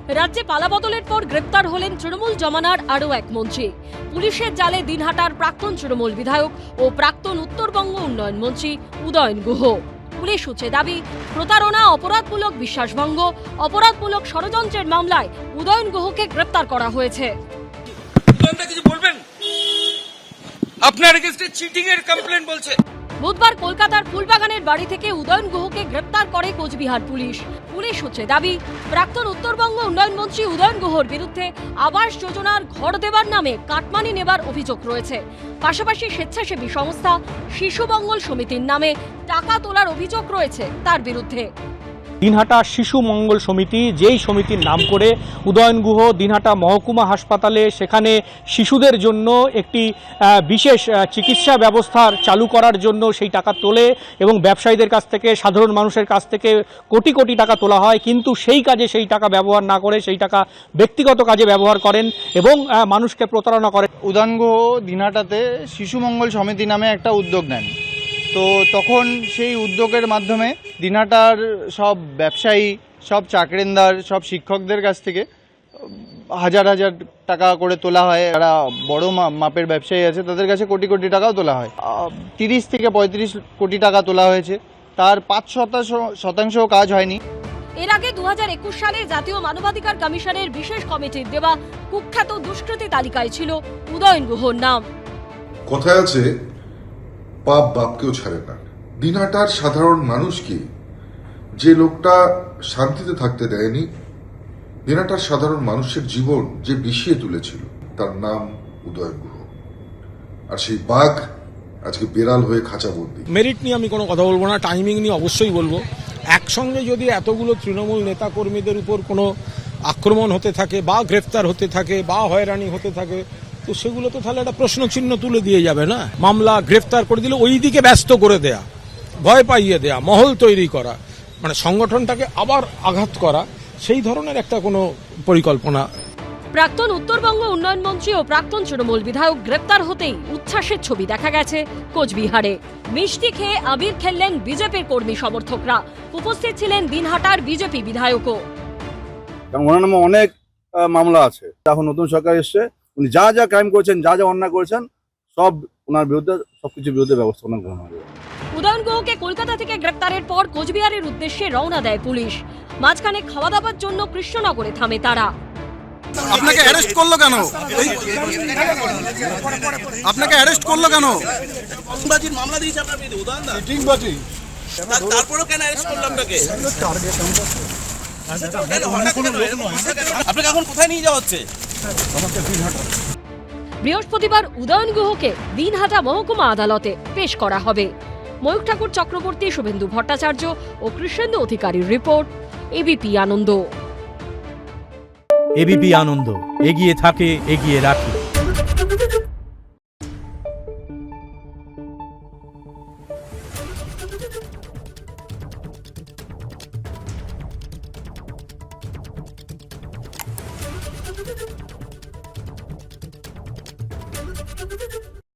রাজ্যে পালাবদলের পর গ্রেপ্তার হলেন তৃণমূল জমানার আরও এক মন্ত্রী। পুলিশের জালে দিনহাটার প্রাক্তন তৃণমূল বিধায়ক ও প্রাক্তন উত্তরবঙ্গ উন্নয়ন মন্ত্রী উদয়ন গুহ। পুলিশ সূত্রে দাবি, প্রতারণা, অপরাধমূলক বিশ্বাসভঙ্গ, অপরাধমূলক ষড়যন্ত্রের মামলায় উদয়ন গুহকে গ্রেপ্তার করা হয়েছে। আপনার এগেইনস্টে চিটিং এর কমপ্লেইন বলছে। বুধবার কলকাতার ফুলবাগানের বাড়ি থেকে উদয়ন গুহকে গ্রেপ্তার করে কোচবিহার পুলিশ। পুলিশ সূত্রে দাবি, প্রাক্তন উত্তরবঙ্গ উন্নয়ন মন্ত্রী উদয়ন গুহর বিরুদ্ধে আবাস যোজনার ঘর দেবার নামে কাটমানি নেবার অভিযোগ রয়েছে। পাশাপাশি স্বেচ্ছাসেবী সংস্থা শিশু মঙ্গল সমিতির নামে টাকা তোলার অভিযোগ রয়েছে তার বিরুদ্ধে। দিনহাটা শিশু মঙ্গল সমিতি, যেই সমিতির নাম করে উদয়ন গুহ দিনহাটা মহকুমা হাসপাতালে সেখানে শিশুদের জন্য একটি বিশেষ চিকিৎসা ব্যবস্থা চালু করার জন্য সেই টাকা তোলে এবং ব্যবসায়ীদের কাছ থেকে, সাধারণ মানুষের কাছ থেকে কোটি কোটি টাকা তোলা হয়, কিন্তু সেই কাজে সেই টাকা ব্যবহার না করে সেই টাকা ব্যক্তিগত কাজে ব্যবহার করেন এবং মানুষকে প্রতারণা করেন। উদয়ন গুহ দিনহাটাতে শিশু মঙ্গল সমিতি নামে একটা উদ্যোগ নেন। তো তখন সেই উদ্যোগের মাধ্যমে দিনহাটার সব ব্যবসায়ী, সব চাকরিন্দার, সব শিক্ষকদের কাছ থেকে হাজার হাজার টাকা করে তোলা হয়। যারা বড় মাপের ব্যবসায়ী আছে তাদের কাছে কোটি কোটি টাকাও তোলা হয়। 30 থেকে 35 কোটি টাকা তোলা হয়েছে, তার 5% কাজ হয়নি। এর আগে 2021 সালে জাতীয় মানবাধিকার কমিশনের বিশেষ কমিটির দেওয়া কুখ্যাত দুষ্কৃতী তালিকায় ছিল উদয়ন গুহর নাম। কথায় আছে, পাপ বাপকেও ছাড়ে না। দিনহাটার সাধারণ মানুষকে যে লোকটা শান্তিতে থাকতে দেয়নি, দিনহাটার সাধারণ মানুষের জীবন যে বিষিয়ে তুলেছিল, তার নাম উদয়ন গুহ। আর সেই বাঘ আজকে বেড়াল হয়ে খাঁচাবন্দি। মেরিট নিয়ে আমি কোনো কথা বলবো না, টাইমিং নিয়ে অবশ্যই বলবো। একসঙ্গে যদি এতগুলো তৃণমূল নেতাকর্মীদের উপর কোনো আক্রমণ হতে থাকে বা গ্রেফতার হতে থাকে বা হয়রানি হতে থাকে, তো সেগুলো তো তাহলে একটা প্রশ্নচিহ্ন তুলে দিয়ে যাবে না। মামলা গ্রেফতার করে দিলে ওই দিকে ব্যস্ত করে দেয়া, ভয় পাইয়ে দেয়া, মহল তৈরি করা, মানে সংগঠনটাকে আবার আঘাত করা, সেই ধরনের একটা কোনো পরিকল্পনা। প্রাক্তন উত্তরবঙ্গ উন্নয়ন মন্ত্রী ও প্রাক্তন তৃণমূল বিধায়ক গ্রেপ্তার হতেই উচ্ছ্বাসের ছবি দেখা গেছে কোচবিহারে। মিষ্টি খেয়ে আবির খেললেন বিজেপির কর্মী সমর্থকরা। উপস্থিত ছিলেন দিনহাটার বিজেপি বিধায়কও। ওনার নামে অনেক মামলা আছে। এখন নতুন সরকার এসছে, উনি যা যা ক্রাইম করেছেন, যা যা অন্যায় করেছেন, সব ওনার বিরুদ্ধে, সবকিছুর বিরুদ্ধে ব্যবস্থা গ্রহণ হবে। উদয়ন গুহকে কলকাতা থেকে গ্রেপ্তারের পর কোচবিহারের উদ্দেশ্যে রওনা দেয় পুলিশ। মাঝখানে খাওয়া দাওয়ার জন্য কৃষ্ণনগরে থামে তারা। আপনাকে অ্যারেস্ট করলো কেন? আপনাকে অ্যারেস্ট করলো কেন? বাজির মামলা দিয়েছে আপনার বিরুদ্ধে উদয়ন দা। ঠিক বাজি। তারপরেও কেন অ্যারেস্ট করলো আপনাকে? আপনাকে এখন কোথায় নিয়ে যাওয়া হচ্ছে? বৃহস্পতিবার উদয়ন গুহকে দিনহাটা মহকুমা আদালতে পেশ করা হবে। ময়ূখ ঠাকুর চক্রবর্তী, শুভেন্দু ভট্টাচার্য ও কৃষ্ণেন্দু অধিকারীর রিপোর্ট, এবিপি আনন্দ। এবিপি আনন্দ, এগিয়ে থাকে, এগিয়ে রাখে। Thank you.